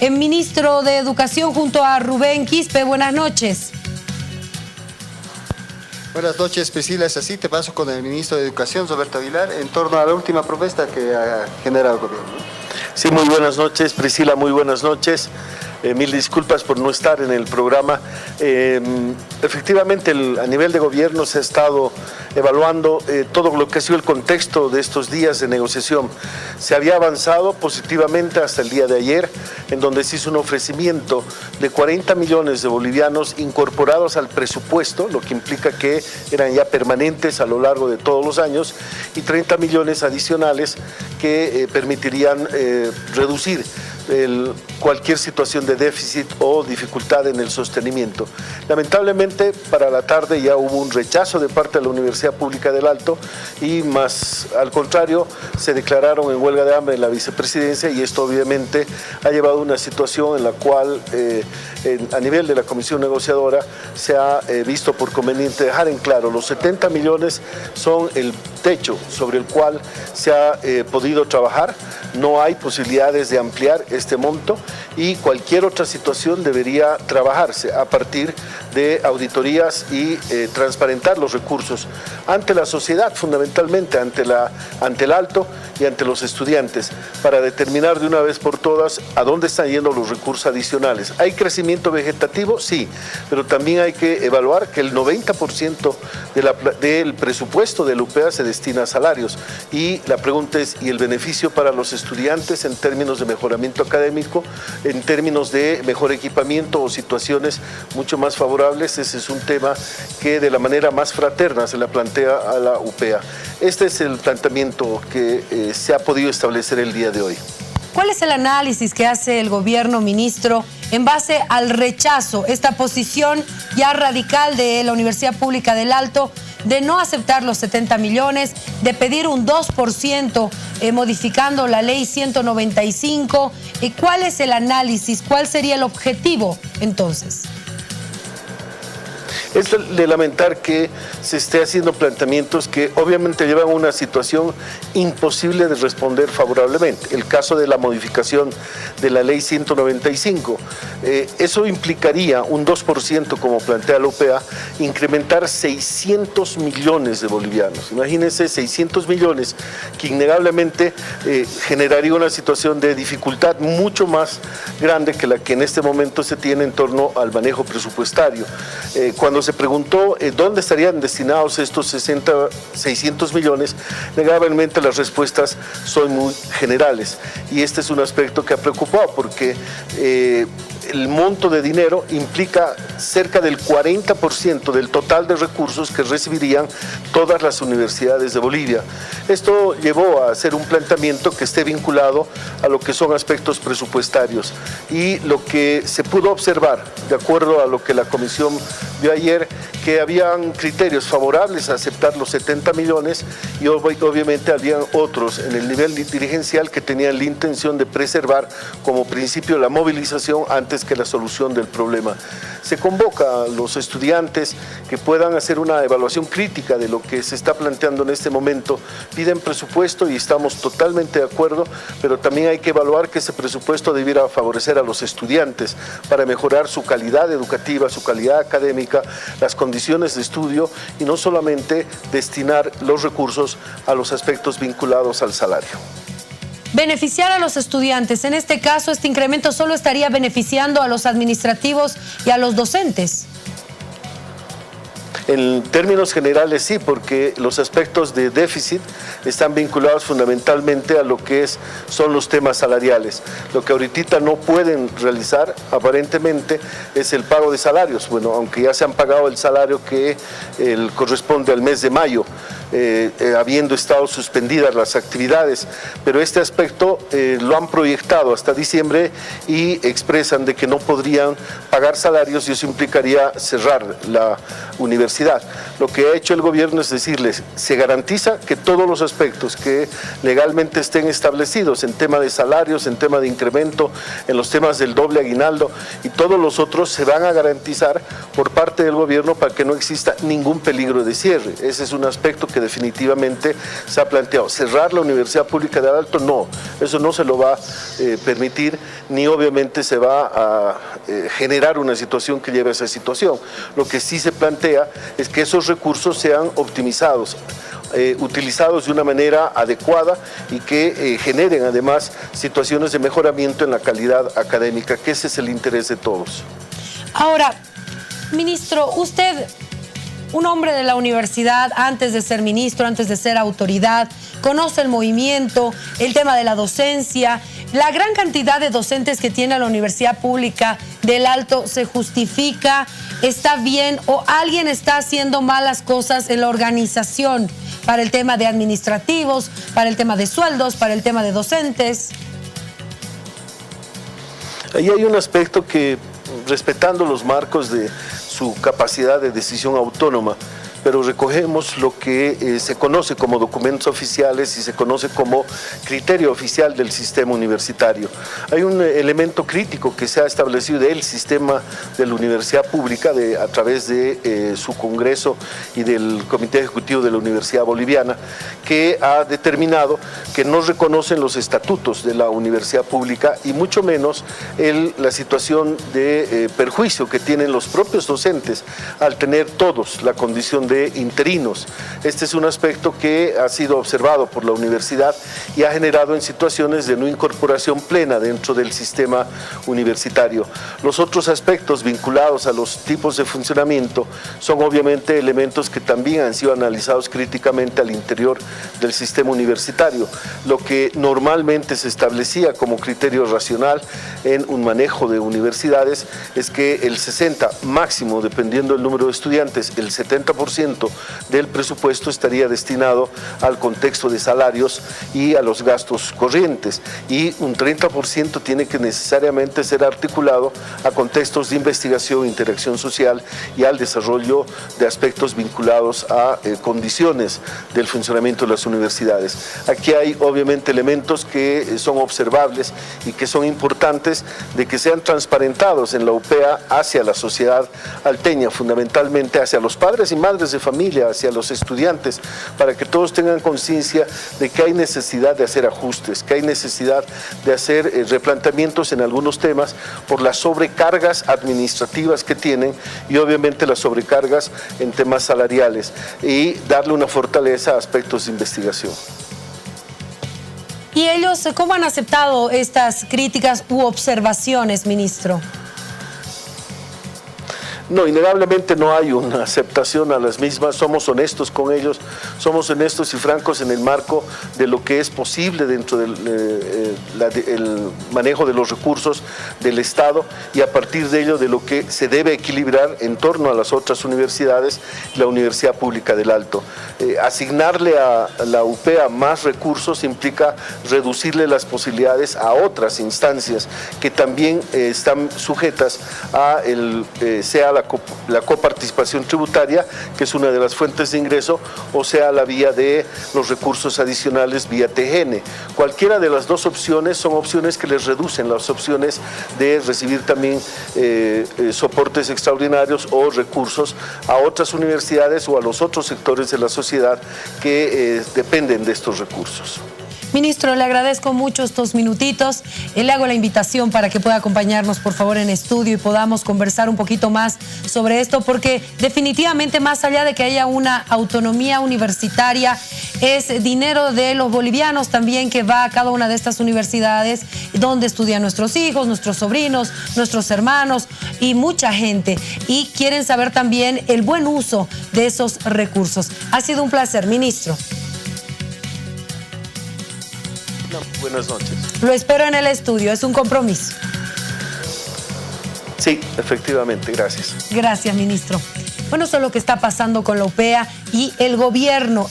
ministro de Educación junto a Rubén Quispe. Buenas noches. Buenas noches, Priscila. Es así, te paso con el ministro de Educación, Roberto Aguilar, en torno a la última propuesta que ha generado el gobierno. Sí, muy buenas noches, Priscila, muy buenas noches. Mil disculpas por no estar en el programa. Efectivamente, a nivel de gobierno se ha estado evaluando todo lo que ha sido el contexto de estos días de negociación. Se había avanzado positivamente hasta el día de ayer, en donde se hizo un ofrecimiento de 40 millones de bolivianos incorporados al presupuesto, lo que implica que eran ya permanentes a lo largo de todos los años, y 30 millones adicionales que permitirían reducir cualquier situación de déficit o dificultad en el sostenimiento. Lamentablemente, para la tarde ya hubo un rechazo de parte de la Universidad Pública del Alto y más al contrario, se declararon en huelga de hambre en la vicepresidencia, y esto obviamente ha llevado a una situación en la cual a nivel de la comisión negociadora se ha visto por conveniente dejar en claro: los 70 millones son el techo sobre el cual se ha podido trabajar. No hay posibilidades de ampliar este monto, y cualquier otra situación debería trabajarse a partir de auditorías y transparentar los recursos ante la sociedad, fundamentalmente ante el Alto y ante los estudiantes, para determinar de una vez por todas a dónde están yendo los recursos adicionales. ¿Hay crecimiento vegetativo? Sí, pero también hay que evaluar que el 90% del presupuesto de la UPEA se destina a salarios, y la pregunta es: ¿y el beneficio para los estudiantes en términos de mejoramiento académico, en términos de mejor equipamiento o situaciones mucho más favorables? Ese es un tema que de la manera más fraterna se la plantea a la UPEA. Este es el planteamiento que se ha podido establecer el día de hoy. ¿Cuál es el análisis que hace el gobierno, ministro, en base al rechazo, esta posición ya radical de la Universidad Pública del Alto de no aceptar los 70 millones, de pedir un 2% modificando la ley 195? ¿Cuál es el análisis? ¿Cuál sería el objetivo entonces? Es de lamentar que se esté haciendo planteamientos que obviamente llevan a una situación imposible de responder favorablemente. El caso de la modificación de la ley 195, eso implicaría un 2%, como plantea la UPEA, incrementar 600 millones de bolivianos. Imagínense, 600 millones que innegablemente generaría una situación de dificultad mucho más grande que la que en este momento se tiene en torno al manejo presupuestario. Cuando se preguntó dónde estarían destinados estos 600 millones, negablemente las respuestas son muy generales, y este es un aspecto que ha preocupado, porque el monto de dinero implica cerca del 40% del total de recursos que recibirían todas las universidades de Bolivia. Esto llevó a hacer un planteamiento que esté vinculado a lo que son aspectos presupuestarios, y lo que se pudo observar, de acuerdo a lo que la comisión vio ayer, que habían criterios favorables a aceptar los 70 millones y obviamente habían otros en el nivel dirigencial que tenían la intención de preservar como principio la movilización antes que la solución del problema. Se convoca a los estudiantes que puedan hacer una evaluación crítica de lo que se está planteando en este momento. Piden presupuesto y estamos totalmente de acuerdo, pero también hay que evaluar que ese presupuesto debiera favorecer a los estudiantes para mejorar su calidad educativa, su calidad académica, las condiciones de estudio, y no solamente destinar los recursos a los aspectos vinculados al salario. Beneficiar a los estudiantes. En este caso, este incremento solo estaría beneficiando a los administrativos y a los docentes. En términos generales sí, porque los aspectos de déficit están vinculados fundamentalmente a lo que son los temas salariales. Lo que ahorita no pueden realizar aparentemente es el pago de salarios, bueno, aunque ya se han pagado el salario que corresponde al mes de mayo, habiendo estado suspendidas las actividades, pero este aspecto lo han proyectado hasta diciembre y expresan de que no podrían pagar salarios, y eso implicaría cerrar la universidad. Lo que ha hecho el gobierno es decirles: se garantiza que todos los aspectos que legalmente estén establecidos en tema de salarios, en tema de incremento, en los temas del doble aguinaldo y todos los otros se van a garantizar por parte del gobierno para que no exista ningún peligro de cierre. Ese es un aspecto que que definitivamente se ha planteado. ¿Cerrar la Universidad Pública del Alto? No, eso no se lo va a permitir, ni obviamente se va a generar una situación que lleve a esa situación. Lo que sí se plantea es que esos recursos sean optimizados, utilizados de una manera adecuada y que generen además situaciones de mejoramiento en la calidad académica, que ese es el interés de todos. Ahora, ministro, usted, un hombre de la universidad, antes de ser ministro, antes de ser autoridad, conoce el movimiento, el tema de la docencia, la gran cantidad de docentes que tiene la Universidad Pública del Alto. ¿Se justifica? ¿Está bien? ¿O alguien está haciendo malas cosas en la organización para el tema de administrativos, para el tema de sueldos, para el tema de docentes? Ahí hay un aspecto que, respetando los marcos de su capacidad de decisión autónoma, pero recogemos lo que se conoce como documentos oficiales y se conoce como criterio oficial del sistema universitario. Hay un elemento crítico que se ha establecido del sistema de la universidad pública a través de su congreso y del comité ejecutivo de la Universidad Boliviana, que ha determinado que no reconocen los estatutos de la universidad pública y mucho menos la situación de perjuicio que tienen los propios docentes al tener todos la condición de interinos. Este es un aspecto que ha sido observado por la universidad y ha generado en situaciones de no incorporación plena dentro del sistema universitario. Los otros aspectos vinculados a los tipos de funcionamiento son obviamente elementos que también han sido analizados críticamente al interior del sistema universitario. Lo que normalmente se establecía como criterio racional en un manejo de universidades es que el 60 máximo, dependiendo del número de estudiantes, el 70% del presupuesto estaría destinado al contexto de salarios y a los gastos corrientes, y un 30% tiene que necesariamente ser articulado a contextos de investigación, interacción social y al desarrollo de aspectos vinculados a condiciones del funcionamiento de las universidades. Aquí hay obviamente elementos que son observables y que son importantes de que sean transparentados en la UPEA hacia la sociedad alteña, fundamentalmente hacia los padres y madres de familia, hacia los estudiantes, para que todos tengan conciencia de que hay necesidad de hacer ajustes, que hay necesidad de hacer replanteamientos en algunos temas por las sobrecargas administrativas que tienen y obviamente las sobrecargas en temas salariales, y darle una fortaleza a aspectos de investigación. ¿Y ellos cómo han aceptado estas críticas u observaciones, ministro? No, innegablemente no hay una aceptación a las mismas. Somos honestos con ellos, somos honestos y francos en el marco de lo que es posible dentro del el manejo de los recursos del Estado, y a partir de ello de lo que se debe equilibrar en torno a las otras universidades, la Universidad Pública del Alto. Asignarle a la UPEA más recursos implica reducirle las posibilidades a otras instancias que también están sujetas a sea la coparticipación tributaria, que es una de las fuentes de ingreso, o sea la vía de los recursos adicionales vía TGN. Cualquiera de las dos opciones son opciones que les reducen las opciones de recibir también soportes extraordinarios o recursos a otras universidades o a los otros sectores de la sociedad que dependen de estos recursos. Ministro, le agradezco mucho estos minutitos. Le hago la invitación para que pueda acompañarnos, por favor, en estudio y podamos conversar un poquito más sobre esto, porque definitivamente, más allá de que haya una autonomía universitaria, es dinero de los bolivianos también que va a cada una de estas universidades donde estudian nuestros hijos, nuestros sobrinos, nuestros hermanos y mucha gente. Y quieren saber también el buen uso de esos recursos. Ha sido un placer, ministro. Buenas noches. Lo espero en el estudio, es un compromiso. Sí, efectivamente, gracias. Gracias, ministro. Bueno, eso es lo que está pasando con la UPEA y el gobierno.